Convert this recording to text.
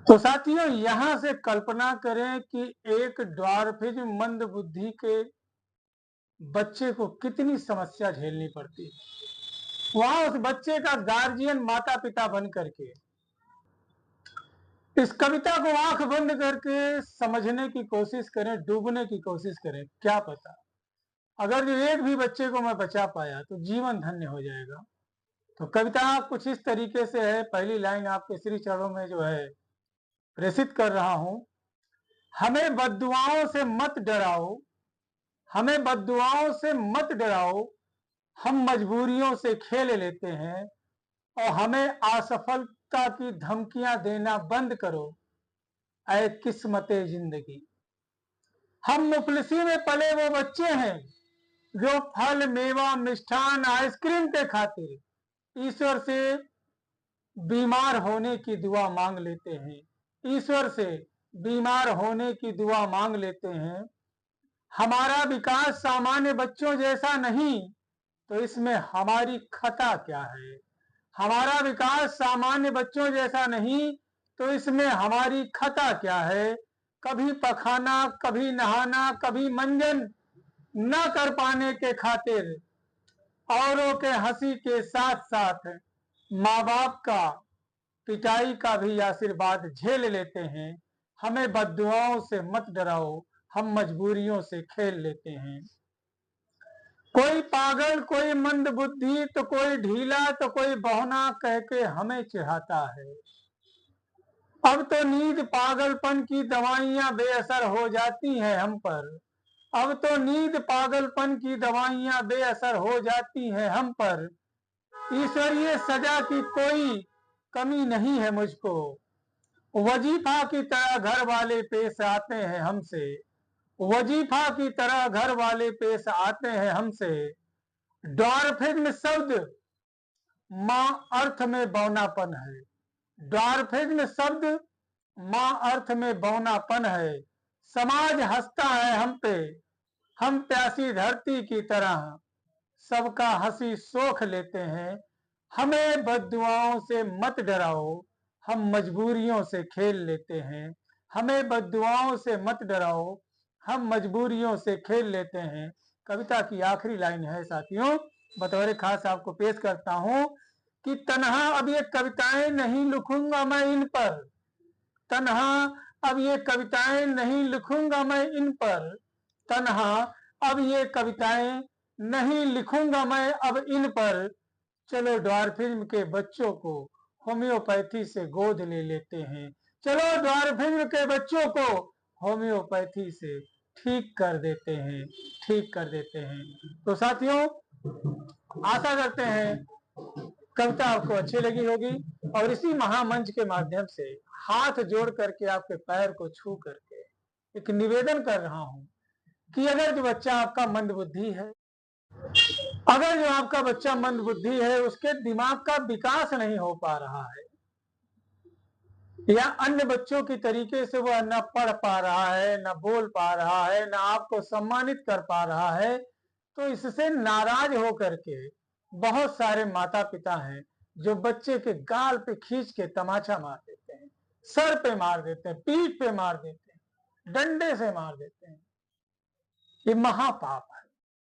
तो साथियों यहां से कल्पना करें कि एक ड्वार्फिज्म मंद बुद्धि के बच्चे को कितनी समस्या झेलनी पड़ती है। वहां उस बच्चे का गार्जियन माता पिता बन करके इस कविता को आंख बंद करके समझने की कोशिश करें, डूबने की कोशिश करें। क्या पता अगर जो एक भी बच्चे को मैं बचा पाया तो जीवन धन्य हो जाएगा। तो कविता कुछ इस तरीके से है। पहली लाइन आपके श्री चरणों में जो है प्रेषित कर रहा हूं। हमें बद्दुआओं से मत डराओ, हमें बद्दुआओं से मत डराओ, हम मजबूरियों से खेल लेते हैं और हमें असफलता की धमकियां देना बंद करो ऐ किस्मते जिंदगी। हम मुफलिसी में पले वो बच्चे हैं जो फल मेवा मिष्ठान आइसक्रीम के खातिर ईश्वर से बीमार होने की दुआ मांग लेते हैं, ईश्वर से बीमार होने की दुआ मांग लेते हैं। हमारा विकास सामान्य बच्चों जैसा नहीं तो इसमें हमारी खता क्या है। हमारा विकास सामान्य बच्चों जैसा नहीं तो इसमें हमारी खता क्या है। कभी पखाना, कभी नहाना, कभी मंजन न कर पाने के खातिर औरों के हंसी के साथ साथ माँ बाप का पिटाई का भी आशीर्वाद झेल लेते हैं। हमें बद्दुआओं से मत डराओ, हम मजबूरियों से खेल लेते हैं। कोई पागल, कोई मंद बुद्धि, तो कोई ढीला, तो कोई बौना कह के हमें चिढ़ाता है। अब तो नींद पागलपन की दवाइयां बेअसर हो जाती हैं हम पर। अब तो नींद पागलपन की दवाइयां बेअसर हो जाती हैं हम पर। ईश्वरीय सजा की कोई कमी नहीं है मुझको। वजीफा की तरह घर वाले पेश आते हैं हमसे, वजीफा की तरह घर वाले पेश आते हैं हमसे। डॉर्फिज्म शब्द मां अर्थ में बौनापन है, डॉर्फिज्म शब्द मां अर्थ में बौनापन है। समाज हंसता है हम पे, हम प्यासी धरती की तरह सबका हंसी सोख लेते हैं। हमें बद्दुआओं से मत डराओ, हम मजबूरियों से खेल लेते हैं। हमें बद्दुआओं से मत डराओ, हम मजबूरियों से खेल लेते हैं। कविता की आखिरी लाइन है साथियों, बतौर खास आपको पेश करता हूं कि तन्हा अब ये कविताएं नहीं लिखूंगा मैं इन पर, तन्हा अब ये कविताएं नहीं लिखूंगा मैं इन पर, तन्हा अब ये कविताएं नहीं लिखूंगा मैं अब इन पर। चलो डॉर्फिज्म के बच्चों को होम्योपैथी से गोद ले लेते हैं, चलो डॉर्फिज्म के बच्चों को होम्योपैथी से ठीक कर देते हैं, ठीक कर देते हैं। तो साथियों आशा करते हैं कविता आपको अच्छी लगी होगी और इसी महामंच के माध्यम से हाथ जोड़ करके आपके पैर को छू करके एक निवेदन कर रहा हूं कि अगर जो बच्चा आपका मंदबुद्धि है, अगर जो आपका बच्चा मंदबुद्धि है, उसके दिमाग का विकास नहीं हो पा रहा है या अन्य बच्चों की तरीके से वह न पढ़ पा रहा है, न बोल पा रहा है, न आपको सम्मानित कर पा रहा है, तो इससे नाराज होकर के बहुत सारे माता पिता हैं जो बच्चे के गाल पे खींच के तमाचा मार देते हैं, सर पे मार देते हैं, पीठ पे मार देते हैं, डंडे से मार देते हैं। ये महापाप